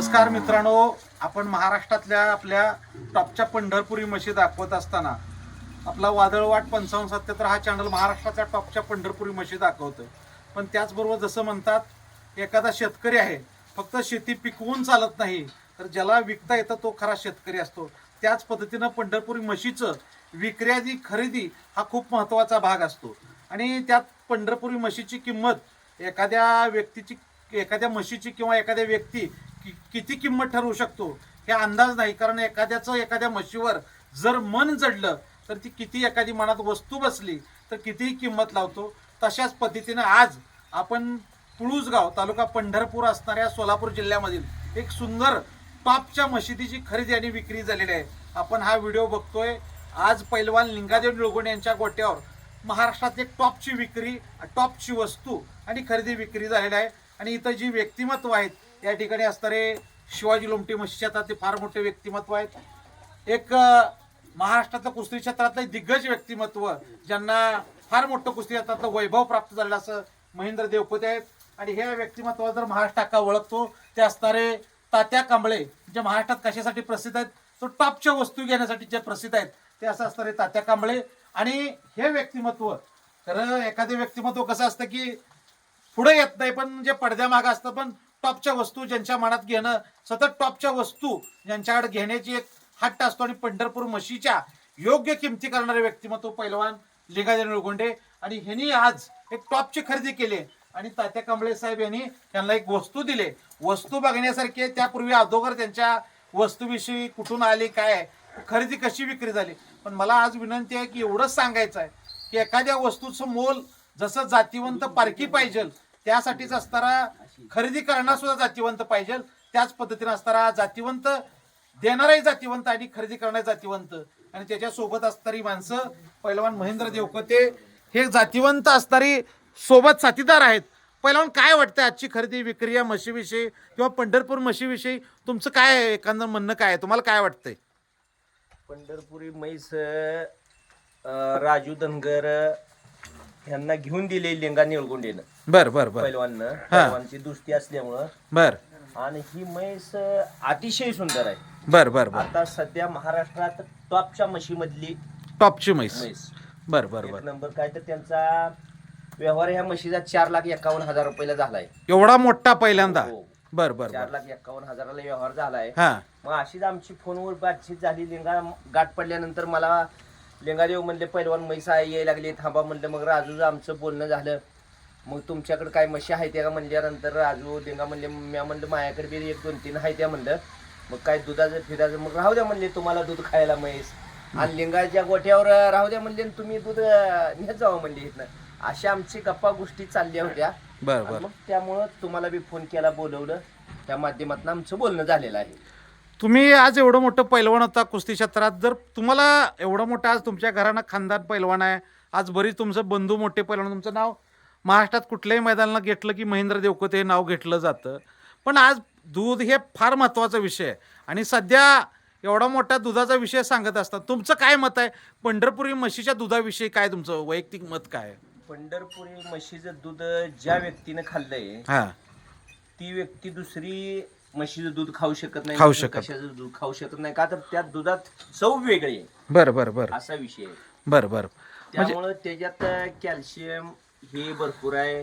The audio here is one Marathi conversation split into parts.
नमस्कार मित्रांनो, आपण महाराष्ट्रातल्या आपल्या टॉपच्या पंढरपुरी म्हशी दाखवत असताना आपला वादळवाट 5577 हा चॅनल महाराष्ट्राच्या टॉपच्या पंढरपुरी म्हशी दाखवतोय. पण त्याचबरोबर जसं म्हणतात एखादा शेतकरी आहे, फक्त शेती पिकवून चालत नाही, तर ज्याला विकता येतं तो खरा शेतकरी असतो. त्याच पद्धतीनं पंढरपुरी म्हशीचं विक्री खरेदी हा खूप महत्त्वाचा भाग असतो. आणि त्यात पंढरपुरी म्हशीची किंमत एखाद्या म्हशीची किंवा एखाद्या व्यक्ती किती किंमत ठरवू शकतो हे अंदाज नाही. कारण एखाद्या म्हशीवर जर मन जडलं तर ती किती, एखादी मनात वस्तू बसली तर कितीही किंमत लावतो. तशाच पद्धतीनं आज आपण पुळूसगाव तालुका पंढरपूर असणाऱ्या सोलापूर जिल्ह्यामधील एक सुंदर टॉपच्या म्हशीची खरेदी आणि विक्री झालेली आहे. आपण हा व्हिडिओ बघतोय. आज पैलवान लिंगादेव निळगुंडे यांच्या गोट्यावर महाराष्ट्रात एक टॉपची विक्री, टॉपची वस्तू आणि खरेदी विक्री झालेली आहे. आणि इथं जी व्यक्तिमत्व आहेत या ठिकाणी असणारे शिवाजी लोमटे म्हशीचे आता ते फार मोठे व्यक्तिमत्व आहेत. एक महाराष्ट्रातलं कुस्ती क्षेत्रातलं दिग्गज व्यक्तिमत्व, ज्यांना फार मोठं कुस्ती क्षेत्रातलं वैभव प्राप्त झालेलं असं महेंद्र देवकोते आहेत. आणि हे व्यक्तिमत्व जर महाराष्ट्र अख्खा ओळखतो ते असणारे तात्या कांबळे, जे महाराष्ट्रात कशासाठी प्रसिद्ध आहेत, तो टॉपच्या वस्तू घेण्यासाठी जे प्रसिद्ध आहेत ते असं असणारे तात्या कांबळे. आणि हे व्यक्तिमत्व, तर एखादे व्यक्तिमत्व कसं असतं की पुढे येत नाही, पण जे पडद्यामागं असतं, पण टॉपच्या वस्तू ज्यांच्या मनात घेणं, सतत टॉपच्या वस्तू ज्यांच्याकडे घेण्याची एक हट्ट असतो. आणि पंढरपूर म्हशीच्या योग्य किमती करणारे व्यक्तिमत्व पैलवान लिंगादेव निळगुंडे. आणि ह्यांनी आज एक टॉपची खरेदी केली आणि तात्या कांबळे साहेब यांनी त्यांना एक वस्तू दिले. वस्तू बघण्यासारखी आहे. त्यापूर्वी अगोदर त्यांच्या वस्तूविषयी कुठून आली, काय खरेदी कशी विक्री झाली. पण मला आज विनंती आहे की एवढंच सांगायचं आहे की एखाद्या वस्तूचं मोल जसं जातीवंत पारखी पाहिजे, त्यासाठीच असणारा खरेदी करणार सुद्धा जातीवंत पाहिजे. त्याच पद्धतीने असणारा जातीवंत देणाराही जातीवंत आणि खरेदी करणारे जातीवंत. आणि त्याच्यासोबत असणारी माणसं पैलवान महेंद्र देवकोते हे जातीवंत असणारी सोबत साथीदार आहेत. पैलवान, काय वाटतं आजची खरेदी विक्री या म्हशीविषयी किंवा पंढरपूर म्हशीविषयी तुमचं काय आहे, एखादं म्हणणं काय आहे, तुम्हाला काय वाटतंय? पंढरपुरी म्हैस राजू धनगर यांना घेऊन दिले लिंगा निळगुंडेनं. बर बर बर पैलवानची दुस्ती असल्यामुळं. बर. आणि ही म्हैस अतिशय सुंदर आहे. बर बर बर. आता सध्या महाराष्ट्रात टॉपच्या म्हशीमधली टॉपची म्हैस. बर बर बर. एक नंबर. काय तर त्यांचा व्यवहार ह्या म्हशीचा 4,51,000 रुपयाला झालाय. एवढा मोठा पहिल्यांदा? हो. बर बर. 4,51,000ला व्यवहार झालाय. हा. मग अशीच आमची फोनवर बातचीत झाली. गाठ पडल्यानंतर मला लिंगादेव म्हणले पैलवान म्हैस यायला लागली, थांबा म्हणलं. मग राजूचं आमचं बोलणं झालं. मग तुमच्याकडे काय म्हशी आहे त्या का म्हणल्यानंतर राजू लिंगा म्हणले, मी म्हणलं माझ्याकडे बी 1-2-3 आहे त्या म्हणलं. मग काय दुधाचं फिरायचं, मग राहू द्या म्हणले, तुम्हाला दूध खायला म्हैस. आणि लिंगाच्या गोठ्यावर राहू द्या म्हणले, तुम्ही दूध नेत जावं म्हणले इथनं. अशा आमची गप्पा गोष्टी चालल्या होत्या. बर. मग त्यामुळं तुम्हाला बी फोन केला, बोलवलं. त्या माध्यमातून आमचं बोलणं झालेलं आहे. तुम्ही आज एवढं मोठं पैलवान होता कुस्ती क्षेत्रात, जर तुम्हाला एवढं मोठं आज तुमच्या घरानं खानदान पैलवान आहे, आज बरीच तुमचं बंधू मोठे पैलवान, तुमचं नाव महाराष्ट्रात कुठल्याही मैदानाला घेतलं की महेंद्र देवकोते हे नाव घेतलं जातं. पण आज दूध हे फार महत्त्वाचा विषय आहे. आणि सध्या एवढा मोठा दुधाचा विषय सांगत असतात, तुमचं काय मत आहे पंढरपुरी म्हशीच्या दुधाविषयी? काय तुमचं वैयक्तिक मत काय आहे? पंढरपुरी म्हशीचं दूध ज्या व्यक्तीनं खाल्लंय हा, ती व्यक्ती दुसरी म्हशीचं दूध खाऊ शकत नाही. कशाचं दूध खाऊ शकत नाही का, तर त्या दुधात चव वेगळी आहे. बर बर बर. असा विषय आहे. बर बर. त्यामुळे त्याच्यात कॅल्शियम हे भरपूर आहे,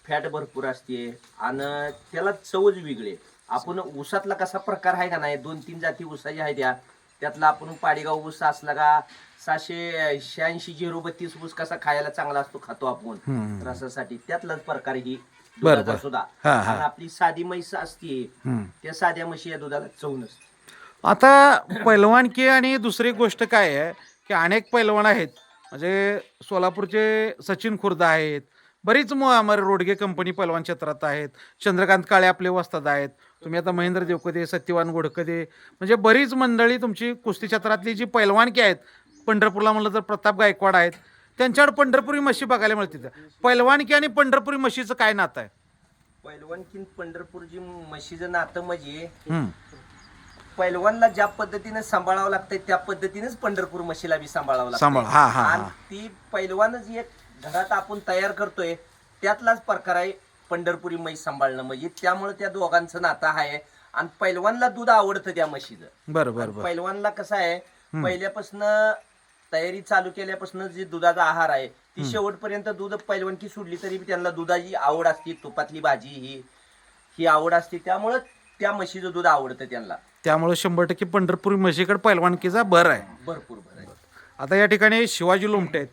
फॅट भरपूर असते आणि त्याला चवच वेगळी आहे. आपण ऊसातला कसा प्रकार आहे का नाही, 2-3 जाती ऊसाच्या आहेत त्यातला आपण पाडेगाव ऊस असला का 786-032 ऊस कसा खायला चांगला असतो, खातो आपण रसासाठी, त्यातलाच प्रकार ही दुधाचा सुद्धा. आणि आपली साधी म्हैस असते त्या साध्या म्हशी या दुधाला चव नसते. आता पैलवानकी आणि दुसरी गोष्ट काय आहे की अनेक पैलवान आहेत, म्हणजे सोलापूरचे सचिन खुर्द आहेत, बरीच रोडगे कंपनी पैलवान क्षेत्रात आहेत, चंद्रकांत काळे आपले वस्ताद आहेत, तुम्ही आता महेंद्र देवकोते, सत्यवान गोडकदे, म्हणजे बरीच मंडळी तुमची कुस्ती क्षेत्रातली जी पैलवानकी आहेत. पंढरपूरला म्हणलं तर प्रताप गायकवाड आहेत, त्यांच्याकडे पंढरपुरी म्हशी बघायला मिळते. पैलवानकी आणि पंढरपुरी म्हशीचं काय नातं आहे? पैलवानकी पंढरपूरची म्हशीचं नातं म्हणजे पैलवानला ज्या पद्धतीने सांभाळावं लागतंय त्या पद्धतीनेच पंढरपूर म्हशीला बी सांभाळावं लागतं. आणि ती पैलवानच एक घरात आपण तयार करतोय त्यातलाच प्रकार आहे पंढरपुरी म्हैस सांभाळणं. म्हणजे त्यामुळे त्या दोघांचं नातं आहे. आणि पैलवानला दूध आवडतं त्या म्हशीचं. बरं बरं बरं. पैलवानला कसं आहे, पहिल्यापासून तयारी चालू केल्यापासून जे दुधाचा आहार आहे ती शेवटपर्यंत दूध पैलवानकी सोडली तरी त्यांना दुधाची आवड असते, तुपातली भाजी ही आवड असते, त्यामुळं त्या म्हशीचं दूध आवडतं त्यांना. त्यामुळे 100% पंढरपुरी म्हशीकडे पैलवानकीचा भर आहे. भरपूर भर आहे. आता या ठिकाणी शिवाजी लोमटे आहेत.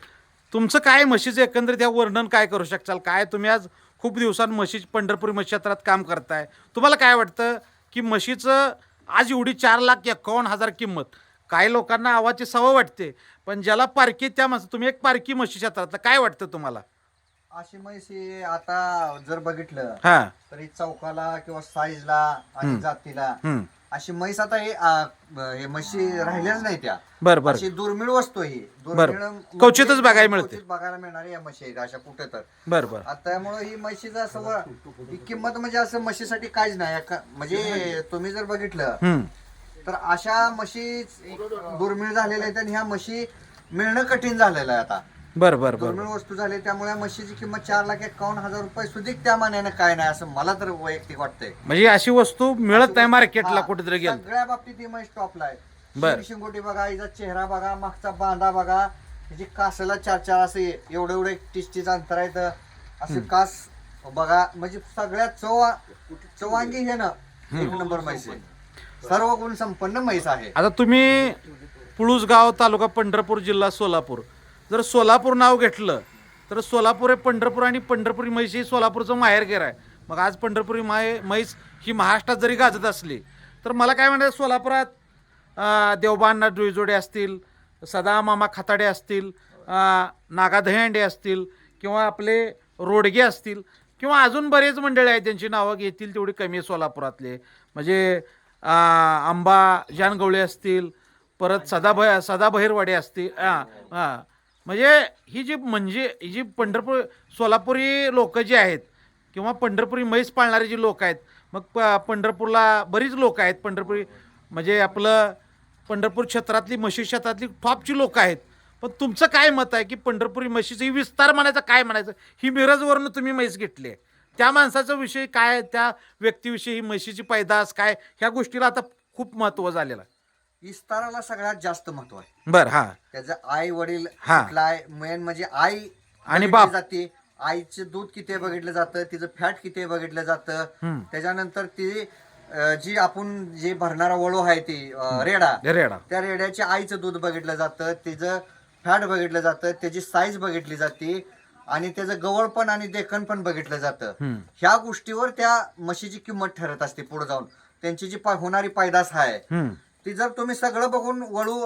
तुमचं काय म्हशीचं एकंदरीत या वर्णन काय करू शकाल? काय तुम्ही आज खूप दिवसांत पंढरपुरी म्हशी क्षेत्रात काम करताय, तुम्हाला काय वाटतं की म्हशीचं आज एवढी 4,51,000 किंमत? काही लोकांना आवाची सवय वाटते, पण ज्याला पारखी त्या तुम्ही एक पारखी म्हशी क्षेत्रातलं काय वाटतं तुम्हाला? अशी म्हशी आता जर बघितलं हा तरी चौकाला किंवा साईजला आणि जातीला अशी म्हैस आता हे म्हशी राहिल्याच नाही त्या. बरं बरं अशी दुर्मिळ वस्तू ही क्वचितच बघायला मिळते. क्वचित बघायला मिळणारी या म्हशी आहेत अशा कुठे तर. बरं बरं. आता त्यामुळे ही म्हशीचं असं ही किंमत म्हणजे असं म्हशीसाठी काहीच नाही. म्हणजे तुम्ही जर बघितलं तर अशा म्हशी दुर्मिळ झालेल्या आहेत आणि ह्या म्हशी मिळणं कठीण झालेलं आहे आता. बरं बरं बरं. दुर्मिळ वस्तू झाली त्यामुळे म्हशीची किंमत 4,51,000 रुपये सुद्धा त्या मानाने काय नाही असं मला तर वैयक्तिक वाटतंय. म्हणजे अशी वस्तू मिळत नाही मार्केटला कुठेतरी गेलं. सगळ्या बाबतीत ही म्हैस टॉपला बरं. आहे. शिंगोटी बघा, हिचा चेहरा बघा, मागचा बांधा बघा, हिची कासाला 4-4 असे एवढे टिस्टीच अंतर आहे तर असे कास बघा. म्हणजे सगळ्या चौवांगी हे ना एक नंबर म्हैस आहे. सर्व गुण संपन्न म्हैस आहे. आता तुम्ही पुळूसगाव तालुका पंढरपूर जिल्हा सोलापूर, जर सोलापूर नाव घेतलं तर सोलापूर हे पंढरपूर आणि पंढरपुरी म्हैस ही सोलापूरचं माहेरघर आहे. मग आज पंढरपुरी म्हैस ही महाराष्ट्रात जरी गाजत असली तर मला काय म्हणायचं, सोलापुरात देवबांना डोईजोडे असतील, सदा मामा खाताडे असतील, नागा दहीहंडे असतील किंवा आपले रोडगे असतील किंवा अजून बरेच मंडळी आहेत त्यांची नावं घेतील तेवढी कमी आहे सोलापुरातले. म्हणजे आंबा जानगवळे असतील, परत सदा बहिरवाडे असतील. म्हणजे ही जी पंढरपूर सोलापुरी लोक जी आहेत किंवा पंढरपुरी म्हैस पाळणारी जी लोक आहेत, मग पंढरपूरला बरीच लोक आहेत. पंढरपुरी म्हणजे आपलं पंढरपूर क्षेत्रातली म्हशी क्षेत्रातली टॉपची लोक आहेत. पण तुमचं काय मत आहे की पंढरपुरी म्हशीचं ही विस्तार म्हणायचं काय म्हणायचं? ही मिरजवरनं तुम्ही म्हैस घेतली आहे, त्या माणसाचा विषय काय, त्या व्यक्तीविषयी ही म्हशीची पैदास काय, ह्या गोष्टीला आता खूप महत्त्व झालेलं आहे. विस्ताराला सगळ्यात जास्त महत्व आहे. बरं. हा त्याचं आई वडील हा. मेन म्हणजे आई आणि बघितली बाप. जाते. आईचं दूध किती बघितलं जातं, तिचं फॅट किती बघितलं जातं. त्याच्यानंतर ती जी आपण जे भरणारा वळू आहे ती रेडा, त्या रेड्याच्या आईचं दूध बघितलं जातं, तिचं फॅट बघितलं जातं, त्याची साईज बघितली जाते आणि त्याचं गवळपण आणि देखण पण बघितलं जातं. ह्या गोष्टीवर त्या म्हशीची किंमत ठरत असते पुढे जाऊन. त्यांची जी होणारी पैदास आहे ती जर तुम्ही सगळं बघून वळू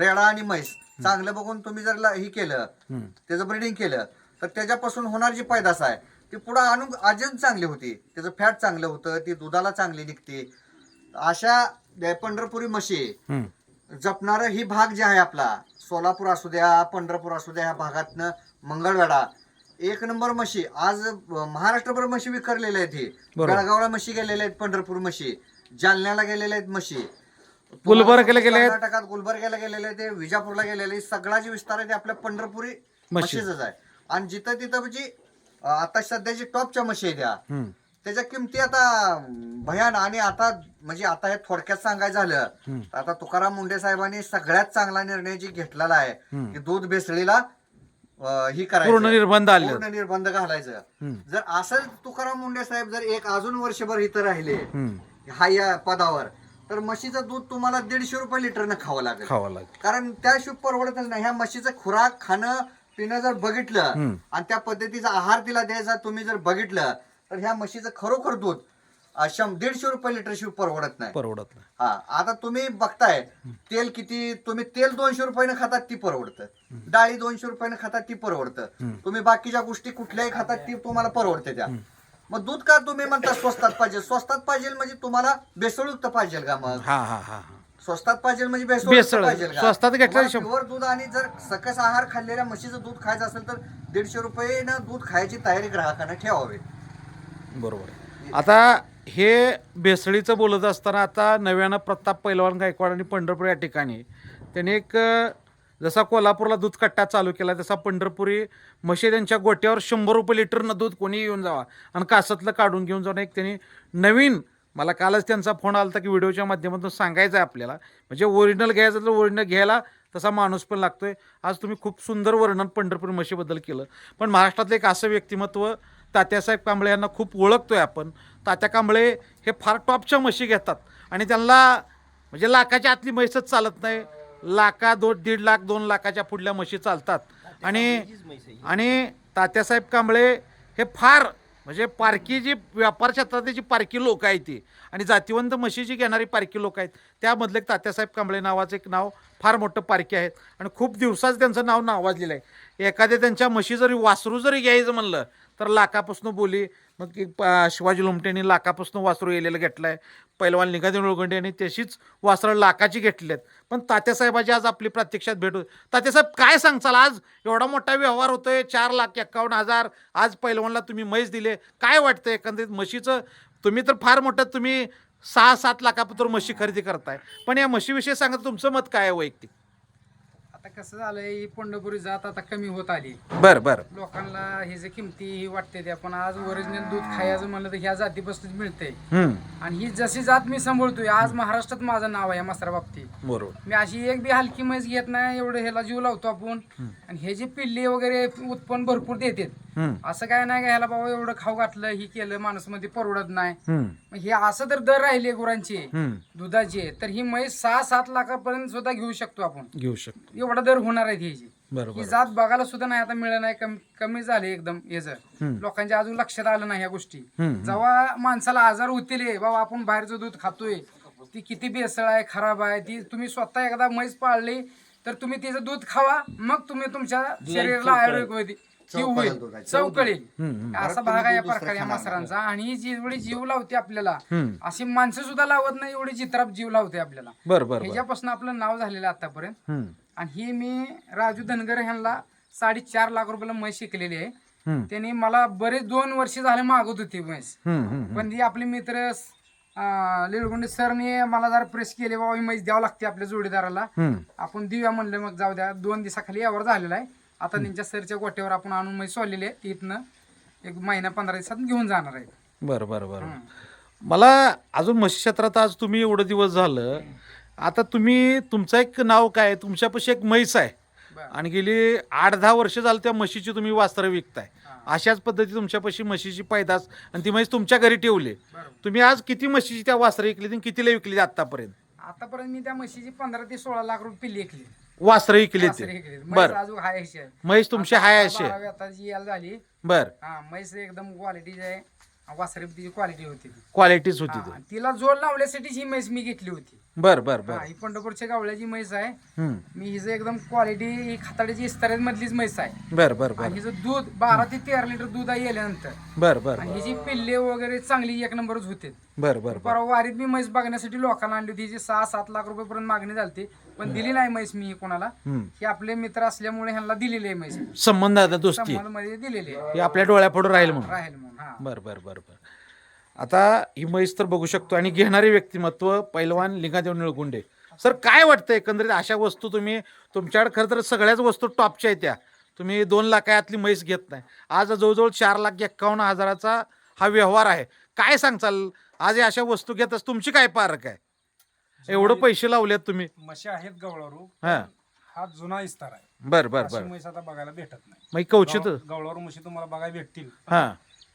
रेडा आणि म्हैस चांगलं बघून तुम्ही जर ही केलं, त्याचं ब्रीडिंग केलं तर त्याच्यापासून होणारी जी पैदास आहे ती पुढे आणून अजून चांगली होती. त्याचं फॅट चांगलं होतं, ती दुधाला चांगली निघते. अशा पंढरपुरी म्हशी जपणारं ही भाग जे आहे आपला, सोलापूर असू द्या, पंढरपूर असू द्या, ह्या भागातनं मंगळवेढा एक नंबर म्हशी. आज महाराष्ट्रभर म्हशी विखरलेल्या आहेत. ही बेळगावला म्हशी गेलेल्या आहेत, पंढरपूर म्हशी जालन्याला गेलेल्या आहेत, म्हशी गुलबर्ग्याला गेले आहेत, कर्नाटकात गुलबर्ग्याला गेलेले आहेत, विजापूरला गेलेले. सगळा जे विस्तार आहे ते आपल्या पंढरपुरी म्हशीचाच आहे. आणि जिथं तिथं म्हणजे आता सध्याची टॉपच्या म्हशी आहेत त्याच्या किमती आता भयान. आणि आता म्हणजे आता हे थोडक्यात सांगायचं झालं आता तुकाराम मुंडे साहेबांनी सगळ्यात चांगला निर्णय जी घेतलेला आहे की दूध भेसळीला ही करायचं, पूर्ण निर्बंध घालायचं. जर असं तुकाराम मुंडे साहेब जर अजून वर्षभर इथं राहिले या पदावर तर म्हशीचं दूध तुम्हाला 150 रुपये लिटरनं खावं लागेल. कारण त्याशिवाय परवडतच नाही. ह्या म्हशीचं खुराक खाणं पिणं जर बघितलं आणि त्या पद्धतीचा आहार तिला द्यायचा तुम्ही जर बघितलं तर ह्या म्हशीचं खरोखर दूध 150 रुपये लिटर शिवाय परवडत नाही. हा, आता तुम्ही बघताय तेल किती, तुम्ही तेल 200 रुपयानं खातात ती परवडतं, डाळी 200 रुपयानं खातात ती परवडतं, तुम्ही बाकीच्या गोष्टी कुठल्याही खातात ती तुम्हाला परवडते त्या. मग दूध का तुम्ही म्हणता स्वस्तात पाहिजे? स्वस्तात पाहिजे म्हणजे तुम्हाला भेसळयुक्त पाहिजे का? मग स्वस्तात पाहिजे म्हणजे भेसळ पाहिजे का? स्वस्तात घेतलं प्युअर दूध आणि जर सकस आहार खाल्लेल्या म्हशीचं दूध खायचं असेल तर 150 रुपयेनं दूध खायची तयारी ग्राहकांना ठेवावी. बरोबर. आता हे भेसळीचं बोलत असताना आता नव्यानं प्रताप पैलवान गायकवाड आणि पंढरपूर या ठिकाणी त्यांनी एक जसा कोल्हापूरला दूध कट्टा चालू केला तसा पंढरपुरी म्हशी त्यांच्या गोट्यावर 100 रुपये लिटरनं दूध कोणी येऊन जावा आणि कासातलं काढून घेऊन जाऊन एक त्यांनी नवीन मला कालच त्यांचा फोन आला होता की व्हिडिओच्या माध्यमातून सांगायचं आहे आपल्याला, म्हणजे ओरिजिनल घ्यायचं तर ओरिजिनल घ्यायला तसा माणूस पण लागतोय. आज तुम्ही खूप सुंदर वर्णन पंढरपुरी म्हशीबद्दल केलं. पण महाराष्ट्रातलं एक असं व्यक्तिमत्व तात्यासाहेब कांबळे यांना खूप ओळखतोय आपण. तात्या कांबळे हे फार टॉपच्या म्हशी घेतात आणि त्यांना म्हणजे लाखाच्या आतली म्हैसच चालत नाही. लाखा 1.5 लाख 2 लाखाच्या पुढल्या म्हशी चालतात. आणि तात्यासाहेब कांबळे हे फार म्हणजे पारखी जी व्यापार क्षेत्रातली जी पारखी लोक आहेत ती आणि जातीवंत म्हशी जी घेणारी पारखी लोक आहेत त्यामधलं एक तात्यासाहेब कांबळे नावाचं एक नाव फार मोठं पारखी आहेत आणि खूप दिवसाच त्यांचं नाव नावाजलेलं आहे. एखाद्या त्यांच्या म्हशी जरी वासरू जरी घ्यायचं म्हणलं तर लाखापासून बोली. मग शिवाजी लोमटेंनी लाखापासून वासरू येलेलं घेतलं आहे. पैलवान लिंगादेव निळगुंडे यांनी तशीच वासरं लाखाची घेतली आहेत. पण तात्यासाहेबाची आज आपली प्रत्यक्षात भेट होती. तात्यासाहेब काय सांगचाल, आज एवढा मोठा व्यवहार होतोय, 4,51,000 आज पैलवानला तुम्ही म्हैस दिले, काय वाटतं एकंदरीत म्हशीचं? तुम्ही तर फार मोठं तुम्ही 6-7 लाखापत्र म्हशी खरेदी करताय, पण या म्हशीविषयी सांगा, तुमचं मत काय आहे वैयक्तिक? आता कसं झालंय, ही पंढरपुरी जात आता कमी होत आली. बरं बरं. लोकांना हे जे किमती ही वाटते त्या, पण आज ओरिजिनल दूध खायचं म्हणलं तर ह्या जातीपासून मिळते. आणि ही जशी जात मी सांभाळतोय आज महाराष्ट्रात माझं नाव आहे या मसरा बाबतीत. बरोबर. मी अशी एक बी हलकी म्हैस घेत नाही, एवढं ह्याला जीव लावतो आपण. आणि हे जे पिल्ले वगैरे उत्पन्न भरपूर देतात, असं काय नाही का ह्याला बाबा एवढं खाऊ घातलं ही केलं माणूस मध्ये परवडत नाही. मग हे असं तर दर राहिले गुरांचे दुधाचे, तर ही म्हैस 6-7 लाखापर्यंत सुद्धा घेऊ शकतो आपण. घेऊ शकतो. एवढा दर होणार आहे ह्याची. बरोबर. ही जात बघायला सुद्धा नाही आता मिळत नाही, कमी झाले एकदम. याचं लोकांच्या अजून लक्षात आलं नाही ह्या गोष्टी. जेव्हा माणसाला आजार होतील बाबा आपण बाहेरचं दूध खातोय, ती किती बेसळ आहे, खराब आहे, ती तुम्ही स्वतः एकदा म्हैस पाळली तर तुम्ही तिचं दूध खावा, मग तुम्ही तुमच्या शरीराला आयुर्वेद चव कळेल. असा भाग आहे या प्रकार या मसरांचा. आणि ही जेवढी जीव लावते आपल्याला, अशी माणसं सुद्धा लावत नाही एवढी चित्राप जीव लावते आपल्याला. बरोबर. ह्याच्यापासून आपलं नाव झालेलं आतापर्यंत. आणि ही मी राजू धनगर ह्यांना 4.5 लाख रुपयाला म्हैस शिकलेली आहे. त्यांनी मला बरेच 2 वर्ष झाले मागत होती म्हैस, पण ती आपले मित्र लिळगुंडे सरने मला जरा प्रेस केले, बाबा ही म्हैस द्यावं लागते आपल्या जोडीदाराला, आपण देऊया म्हणलं. मग जाऊ द्या, 2 दिवसाखाली यावर झालेला आहे. आता त्यांच्या सरच्या गोट्यावर आपण आणून म्हैस सोडलेली आहे. इथनं 1 महिना 15 दिवसात घेऊन जाणार आहे. बरं बरं बरं. मला अजून म्हशी क्षेत्रात आज तुम्ही एवढं दिवस झालं, आता तुम्ही तुमचं एक नाव काय, तुमच्यापाशी एक म्हैस आहे आणि गेली 8-10 वर्ष झालं त्या म्हशीची तुम्ही वासरं विकताय. अशाच पद्धती तुमच्यापाशी म्हशीची पैदास आणि ती म्हैस तुमच्या घरी ठेवली. तुम्ही आज किती म्हशीची त्या वासरं विकली आणि कितीला विकली आतापर्यंत? आतापर्यंत मी त्या म्हशीची 15 ते 16 लाख रुपये पिल्ली विकली. वासरं विकली ते? बरं. अजून हाय अशी आहे म्हैस तुमची हाय अशी? आता जी यायला झाली. बर. हा, म्हैस एकदम क्वालिटीची आहे. वासरी तिची क्वालिटी होती, क्वालिटीच होती ती. तिला जोड लावण्यासाठी ही म्हैस मी घेतली होती. बर बर बर. ही पंढरपूरच्या गावळ्याची म्हैस आहे. मी हिचं एकदम क्वालिटी ही खाताड्याची इस्ताऱ्यात मधलीच म्हैस आहे. बर बर बर. हिचं दूध 12 ते 13 लिटर दूध आहे गेल्यानंतर. बर बर. आणि हिची पिल्ले वगैरे चांगली 1 नंबरच होते. बर बर. परवा वारीत मी म्हैस बघण्यासाठी लोकांना आणली होती. हिची 6-7 लाख रुपये पर्यंत मागणी झाली, पण दिली नाही म्हैस मी कोणाला. हे आपले मित्र असल्यामुळे ह्यांना दिलेली आहे म्हैस. संबंध आता दोस्ती मध्ये दिलेली आहे, हे आपल्या डोळ्यापुढे राहील म्हणून. हा. बर बर बर बर. आता ही म्हैस तर बघू शकतो आणि घेणारे व्यक्तिमत्व पैलवान लिंगादेव निळगुंडे. सर, काय वाटतं एकंदरीत अशा वस्तू तुम्ही तुमच्याकडे, खरं तर सगळ्याच वस्तू टॉपच्या आहेत त्या, तुम्ही 2 लाखातली म्हैस घेत नाही. आज जवळजवळ 4,51,000चा हा व्यवहार आहे. काय सांगचाल आज या अशा वस्तू घेताच तुमची काय पारख आहे? एवढं पैसे लावलेत तुम्ही. म्हशी आहेत गवळारू. हा जुना इस्तार आहे. बर बर बर. म्हैस आता बघायला भेटत नाही. मग कवचित गवळारू म्हशी तुम्हाला बघायला भेटतील, हा,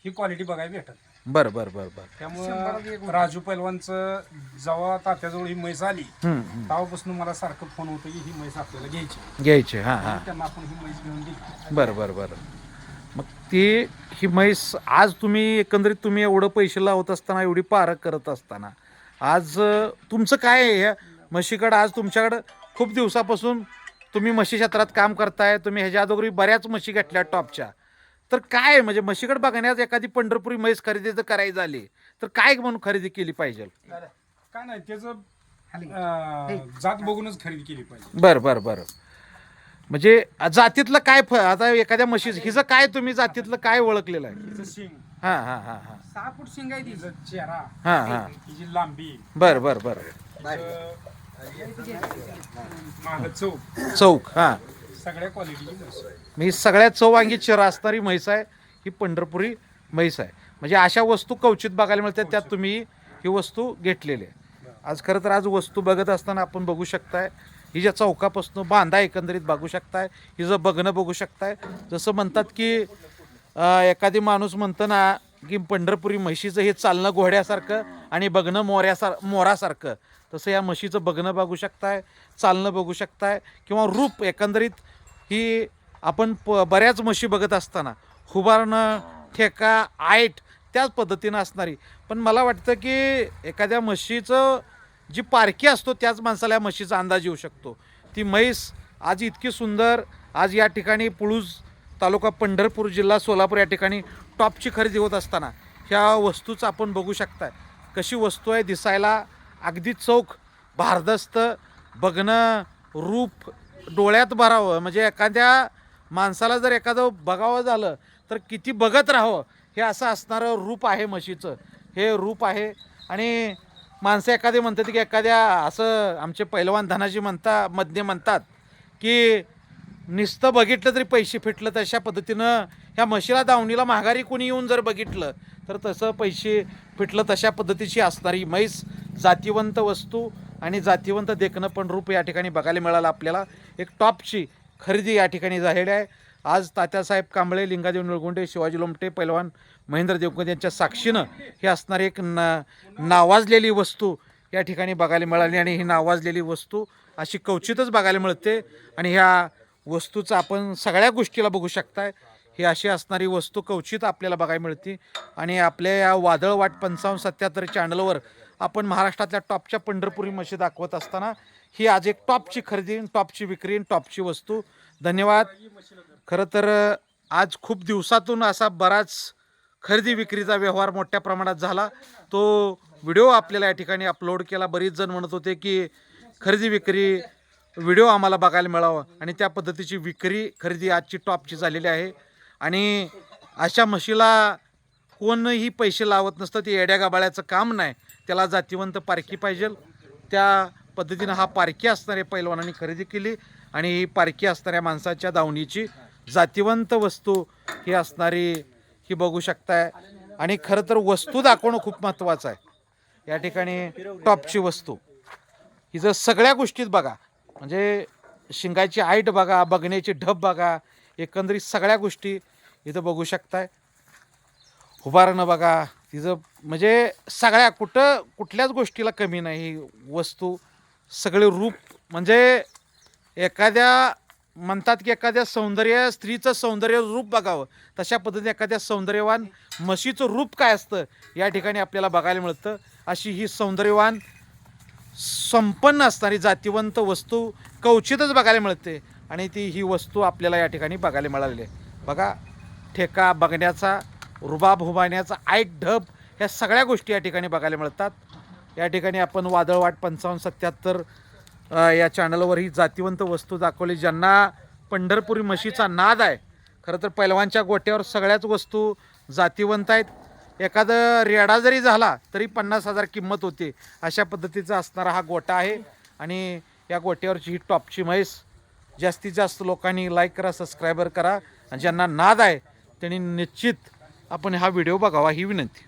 ही क्वालिटी बघायला भेटत नाही. बर बर बर बर. त्यामुळे राजू पैलवानचं जेव्हा तात्याजवळ ही म्हैस आली तेव्हापासून मला सारखं फोन होतं की ही म्हैस आपल्याला घ्यायची. हा हा. त्यांना आपण ही म्हैस घेऊन दिली. बर बर बर. मग ही म्हैस आज तुम्ही एकंदरीत तुम्ही एवढं पैसे लावत असताना, एवढी पारख करत असताना, आज तुमचं काय आहे ह्या म्हशीकडं? आज तुमच्याकडं खूप दिवसापासून तुम्ही म्हशी क्षेत्रात काम करताय, तुम्ही ह्याच्या अगोदर बऱ्याच म्हशी घेतल्या टॉपच्या, तर काय म्हणजे म्हशीकडे बघण्यास एखादी पंढरपुरी म्हैस खरेदी जर करायची झाली तर काय म्हणून खरेदी केली पाहिजे? काय नाही, त्याचं जात बघूनच खरेदी केली पाहिजे. बर बर बर. म्हणजे जातीतलं काय आता एखाद्या म्हशीचं हिचं काय तुम्ही जातीतलं काय ओळखलेलं आहे? हिचं शिंग, हा हा हा हा. 6 फूट शिंग आहे तिचं. हिचं चेहरा, हा हा. हिची लांबी, बर बर बर. माग चौक, हा, सगळ्या क्वालिटीची म्हैस आहे. मी सगळ्यात चौवांगी चेहरा असणारी म्हैस आहे ही पंढरपुरी म्हैस आहे. म्हणजे अशा वस्तू कवचित बघायला मिळतात, त्यात तुम्ही ही ही वस्तू घेतलेली आहे. आज खरं तर आज वस्तू बघत असताना आपण बघू शकताय ही ज्या चौकापासून बांधा एकंदरीत बघू शकताय, हिचं बघणं बघू शकताय. जसं म्हणतात की एखादी माणूस म्हणतं ना की पंढरपुरी म्हशीचं हे चालणं घोड्यासारखं आणि बघणं मोरासारखं, तसं या म्हशीचं बघणं बघू शकताय, चालणं बघू शकताय किंवा रूप एकंदरीत ही आपण बऱ्याच म्हशी बघत असताना हुबारणं, ठेका, आईट त्याच पद्धतीनं असणारी. पण मला वाटतं की एखाद्या म्हशीचं जी पारखी असतो त्याच माणसाला या म्हशीचा अंदाज येऊ शकतो. ती म्हैस आज इतकी सुंदर, आज या ठिकाणी पुळूज तालुका पंढरपूर जिल्हा सोलापूर या ठिकाणी टॉपची खरेदी होत असताना ह्या वस्तूचं आपण बघू शकताय कशी वस्तू आहे. दिसायला अगदी चौक, भारदस्त, बघणं रूप डोळ्यात भरावं, म्हणजे एखाद्या माणसाला जर एखादं बघावं झालं तर किती बघत राहावं हे असं असणारं रूप आहे म्हशीचं. हे रूप आहे. आणि माणसं एखादी म्हणतात की एखाद्या असं आमचे पैलवान धनाजी म्हणतात की नुसतं बघितलं तरी पैसे फिटलं, तशा पद्धतीनं ह्या म्हशीला दावणीला माघारी कोणी येऊन जर बघितलं तर तसं पैसे फिटलं, तशा पद्धतीची असणारी म्हैस, जातीवंत वस्तू आणि जातीवंत देखणं पण रूप या ठिकाणी बघायला मिळालं आपल्याला. एक टॉपची खरेदी या ठिकाणी झालेली आहे. आज तात्यासाहेब कांबळे, लिंगादेव निळगुंडे, शिवाजी लोमटे, पैलवान महेंद्र देवकंद यांच्या साक्षीनं हे असणारी एक नावाजलेली वस्तू या ठिकाणी बघायला मिळाली. आणि ही नावाजलेली वस्तू अशी क्वचितच बघायला मिळते. आणि ह्या वस्तूचं आपण सगळ्या गोष्टीला बघू शकताय. ही अशी असणारी वस्तू क्वचित आपल्याला बघायला मिळते. आणि आपल्या या वादळवाट 5577 चॅनलवर आपण महाराष्ट्रातल्या टॉपच्या पंढरपुरी म्हशी दाखवत असताना ही आज एक टॉपची खरेदी, टॉपची विक्री, टॉपची वस्तू. धन्यवाद. खरं तर आज खूप दिवसातून असा बराच खरेदी विक्रीचा व्यवहार मोठ्या प्रमाणात झाला. तो व्हिडिओ आपल्याला या ठिकाणी अपलोड केला. बरीच जण म्हणत होते की खरेदी विक्री व्हिडिओ आम्हाला बघायला मिळावं, आणि त्या पद्धतीची विक्री खरेदी आजची टॉपची झालेली आहे. आणि अशा म्हशीला कोणही पैसे लावत नसतं. ते येड्या गाबाळ्याचं काम नाही, त्याला जातीवंत पारखी पाहिजे. त्या पद्धतीनं हा पारखी असणाऱ्या पैलवानांनी खरेदी केली. आणि ही पारखी असणाऱ्या माणसाच्या दावणीची जातीवंत वस्तू ही असणारी ही बघू शकताय. आणि खरं तर वस्तू दाखवणं खूप महत्त्वाचं आहे. या ठिकाणी टॉपची वस्तू ही जर सगळ्या गोष्टीत बघा, म्हणजे शिंगाची आईट बघा, बघण्याची ढब बघा, एकंदरीत सगळ्या गोष्टी इथं बघू शकताय. उभारणं बघा तिचं, म्हणजे सगळ्या कुठल्याच गोष्टीला कमी नाही. ही वस्तू सगळे रूप, म्हणजे एखाद्या म्हणतात की एखाद्या स्त्रीचं सौंदर्य रूप बघावं, तशा पद्धतीने एखाद्या सौंदर्यवान म्हशीचं रूप काय असतं या ठिकाणी आपल्याला बघायला मिळतं. अशी ही सौंदर्यवान संपन्न असणारी जातीवंत वस्तू क्वचितच बघायला मिळते. आणि ही वस्तू आपल्याला या ठिकाणी बघायला मिळालेली आहे. बघा, ठेका बघण्याचा, रुबाब हुबाण्याचा, आईट ढब, ह्या सगळ्या गोष्टी या ठिकाणी बघायला मिळतात. या ठिकाणी आपण वादळवाट 5577 या चॅनलवर ही जातीवंत वस्तू दाखवली. ज्यांना पंढरपुरी म्हशीचा नाद आहे, खरं तर पैलवानच्या गोट्यावर सगळ्याच वस्तू जातीवंत आहेत. एखादं रेडा जरी झाला तरी 50,000 किंमत होते, अशा पद्धतीचा असणारा हा गोटा आहे. आणि या गोट्यावरची ही टॉपची म्हैस जास्तीत जास्त लोकांनी लाईक करा, सबस्क्रायबर करा. आणि ज्यांना नाद आहे त्यांनी निश्चित आपण हा व्हिडिओ बघावा ही विनंती.